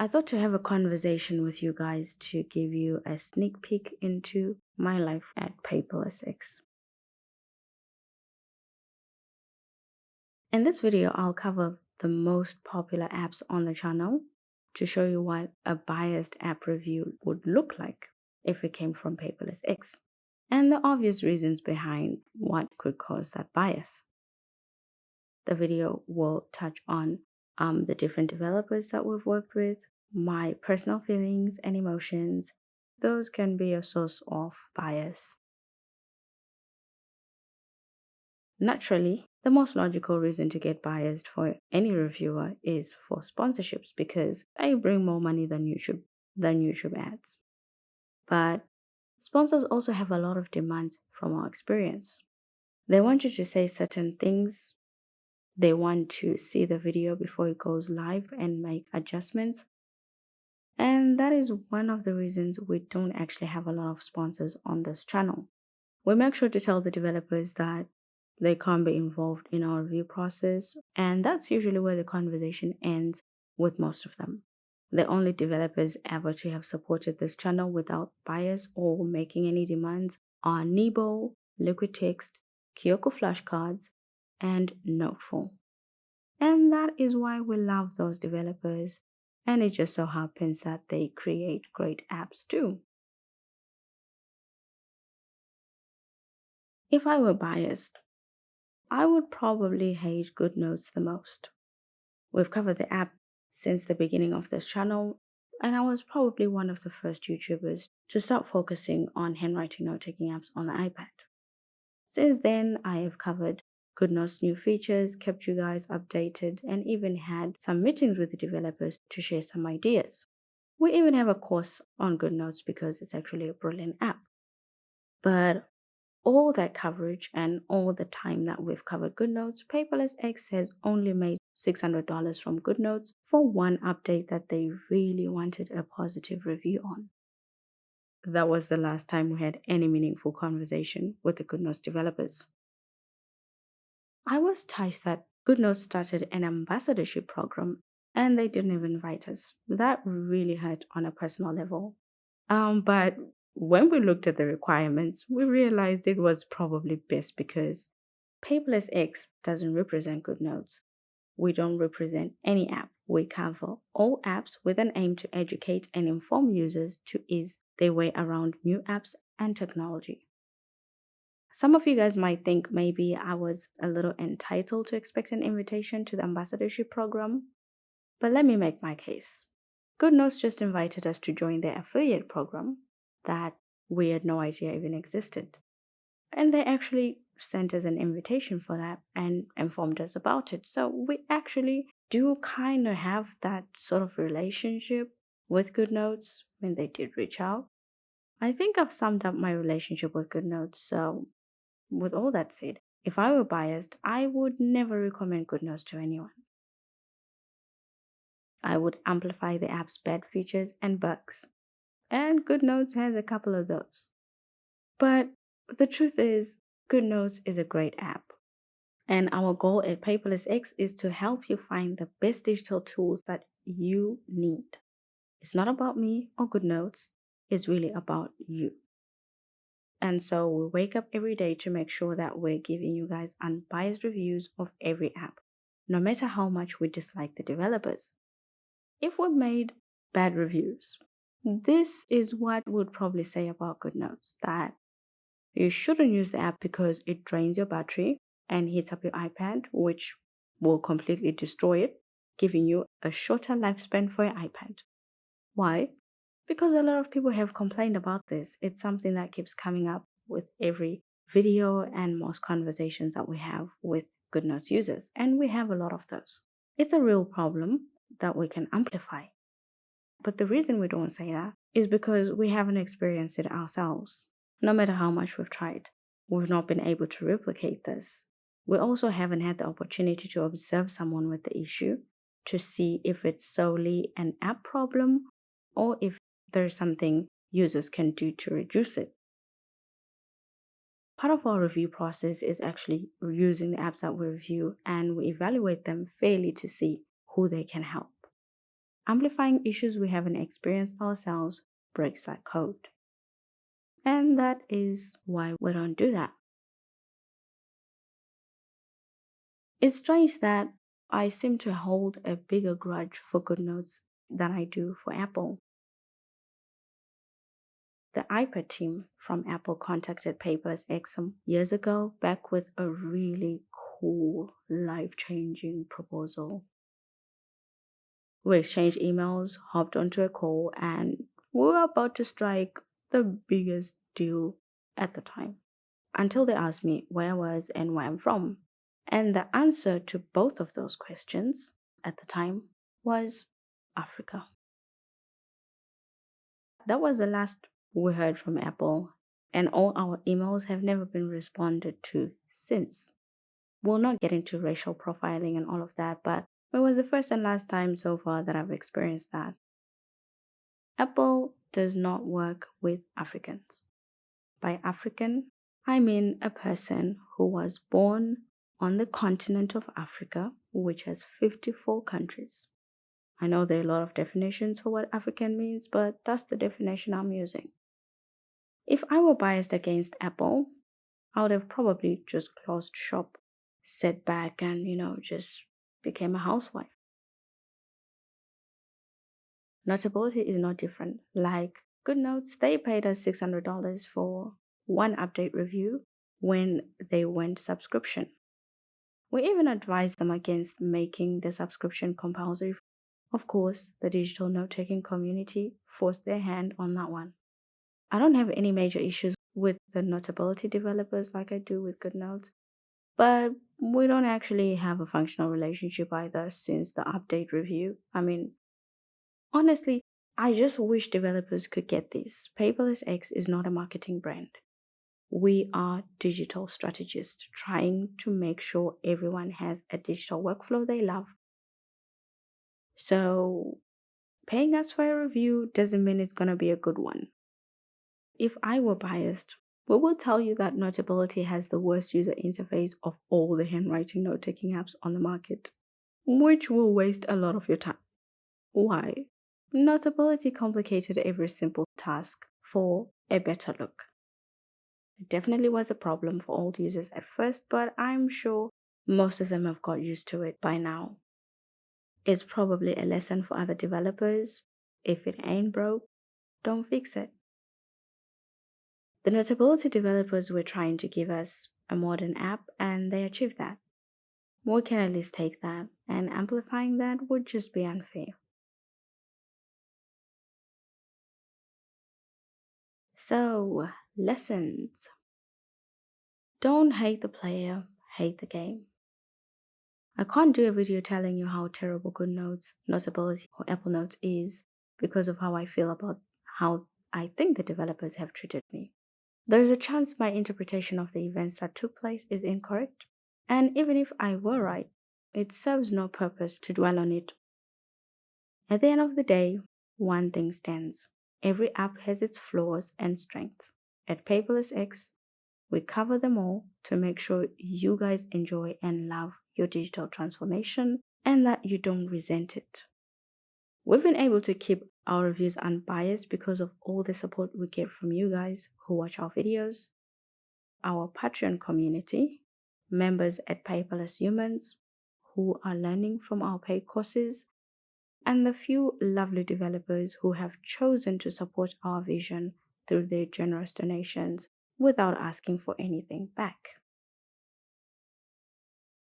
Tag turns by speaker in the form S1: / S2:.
S1: I thought to have a conversation with you guys to give you a sneak peek into my life at Paperless X. In this video, I'll cover the most popular apps on the channel to show you what a biased app review would look like if it came from Paperless X, and the obvious reasons behind what could cause that bias. The video will touch on the different developers that we've worked with, my personal feelings and emotions. Those can be a source of bias. Naturally, the most logical reason to get biased for any reviewer is for sponsorships because they bring more money than YouTube ads. But sponsors also have a lot of demands from our experience. They want you to say certain things. They want to see the video before it goes live and make adjustments. And that is one of the reasons we don't actually have a lot of sponsors on this channel. We make sure to tell the developers that they can't be involved in our review process, and that's usually where the conversation ends with most of them. The only developers ever to have supported this channel without bias or making any demands are Nebo, Liquid Text, Kyoko Flashcards, and Noteful. And that is why we love those developers, and it just so happens that they create great apps too. If I were biased, I would probably hate Goodnotes the most. We've covered the app since the beginning of this channel, and I was probably one of the first YouTubers to start focusing on handwriting note-taking apps on the iPad. Since then, I have covered Goodnotes' new features, kept you guys updated, and even had some meetings with the developers to share some ideas. We even have a course on Goodnotes because it's actually a brilliant app. But all that coverage and all the time that we've covered Goodnotes, Paperless X has only made $600 from Goodnotes for one update that they really wanted a positive review on. That was the last time we had any meaningful conversation with the Goodnotes developers. I was touched that Goodnotes started an ambassadorship program and they didn't even invite us. That really hurt on a personal level. But when we looked at the requirements, we realized it was probably best because Paperless X doesn't represent Goodnotes. We don't represent any app. We cover all apps with an aim to educate and inform users to ease their way around new apps and technology. Some of you guys might think maybe I was a little entitled to expect an invitation to the ambassadorship program, but let me make my case. Goodnotes just invited us to join their affiliate program that we had no idea even existed. And they actually sent us an invitation for that and informed us about it. So we actually do kind of have that sort of relationship with Goodnotes when they did reach out. I think I've summed up my relationship with Goodnotes. So with all that said, if I were biased, I would never recommend Goodnotes to anyone. I would amplify the app's bad features and bugs. And Goodnotes has a couple of those. But the truth is, Goodnotes is a great app. And our goal at Paperless X is to help you find the best digital tools that you need. It's not about me or Goodnotes, it's really about you. And so we wake up every day to make sure that we're giving you guys unbiased reviews of every app, no matter how much we dislike the developers. If we made bad reviews, this is what we'd probably say about Goodnotes, that you shouldn't use the app because it drains your battery and heats up your iPad, which will completely destroy it, giving you a shorter lifespan for your iPad. Why? Because a lot of people have complained about this. It's something that keeps coming up with every video and most conversations that we have with Goodnotes users, and we have a lot of those. It's a real problem that we can amplify. But the reason we don't say that is because we haven't experienced it ourselves. No matter how much we've tried, we've not been able to replicate this. We also haven't had the opportunity to observe someone with the issue to see if it's solely an app problem or if there's something users can do to reduce it. Part of our review process is actually using the apps that we review, and we evaluate them fairly to see who they can help. amplifying issues we haven't experienced ourselves breaks that code. And that is why we don't do that. It's strange that I seem to hold a bigger grudge for Goodnotes than I do for Apple. The iPad team from Apple contacted Paperless X some years ago back with a really cool, life changing proposal. We exchanged emails, hopped onto a call, and we were about to strike the biggest deal at the time. Until they asked me where I was and where I'm from. And the answer to both of those questions at the time was Africa. That was the last we heard from Apple, and all our emails have never been responded to since. We'll not get into racial profiling and all of that, but it was the first and last time so far that I've experienced that. Apple does not work with Africans. By African, I mean a person who was born on the continent of Africa, which has 54 countries. I know there are a lot of definitions for what African means, but that's the definition I'm using. If I were biased against Apple, I would have probably just closed shop, sat back, and, just became a housewife. Notability is not different. Like Goodnotes, they paid us $600 for one update review when they went subscription. We even advised them against making the subscription compulsory. Of course, the digital note taking community forced their hand on that one. I don't have any major issues with the Notability developers like I do with Goodnotes, but we don't actually have a functional relationship either since the update review. I mean, honestly, I just wish developers could get this. Paperless X is not a marketing brand. We are digital strategists trying to make sure everyone has a digital workflow they love. So, paying us for a review doesn't mean it's going to be a good one. If I were biased, we will tell you that Notability has the worst user interface of all the handwriting note taking apps on the market, which will waste a lot of your time. Why? Notability complicated every simple task for a better look. It definitely was a problem for old users at first, but I'm sure most of them have got used to it by now. It's probably a lesson for other developers. If it ain't broke, don't fix it. The Notability developers were trying to give us a modern app, and they achieved that. We can at least take that, and amplifying that would just be unfair. So, lessons. Don't hate the player, hate the game. I can't do a video telling you how terrible Goodnotes, Notability, or Apple Notes is because of how I feel about how I think the developers have treated me. There's a chance my interpretation of the events that took place is incorrect, and even if I were right, it serves no purpose to dwell on it. At the end of the day, one thing stands. Every app has its flaws and strengths. At Paperless X, we cover them all to make sure you guys enjoy and love your digital transformation and that you don't resent it. We've been able to keep our reviews unbiased because of all the support we get from you guys who watch our videos, our Patreon community, members at Paperless Humans who are learning from our paid courses, and the few lovely developers who have chosen to support our vision through their generous donations without asking for anything back.